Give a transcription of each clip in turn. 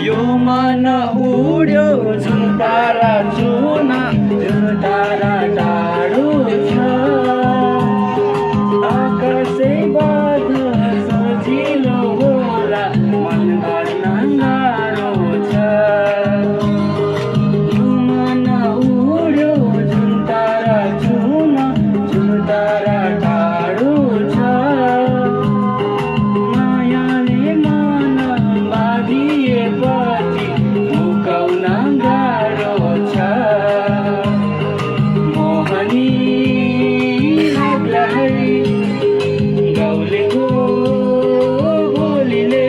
यो मन उड्यो जुन तारा चुना त्यो तारा टाढो छ आकाशैबाट सजिलो होला मन गर्न गाह्रो छ यो मन उड्यो जुन तारा चुना जुन तारा टाढो छ मायाले मन बाँधिएपछि मुकाउन गाह्रो छ मोहनी लाग्लाई गाउलेको बोलीले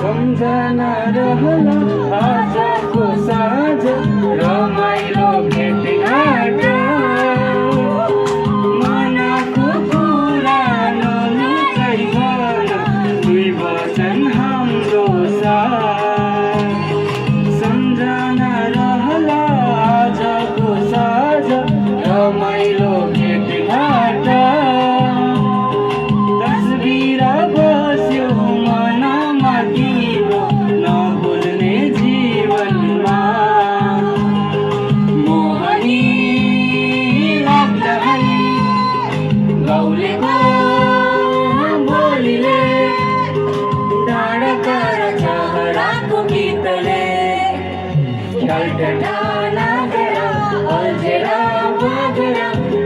सम्झना रहला आजको साँझ रमाइलो भेटघाट मनको कुरा नलुकाइकन दुई वचन हाम्रो साथ सम्झना रहला आजको साँझ रमाइलो भेटघाट तस्बिर बस्यो मनमा तिम्रो नभुल्ने जीवनमा मोहनी लाग्दै गाउलेको बोलीले डाँडाका झगडाको गीतले ख्यालटा लागेर अल्झेर बगेर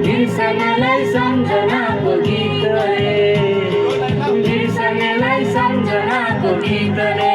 बिर्सनेलाई सम्झनाको गीतले बिर्सनेलाई सम्झनाको गीतले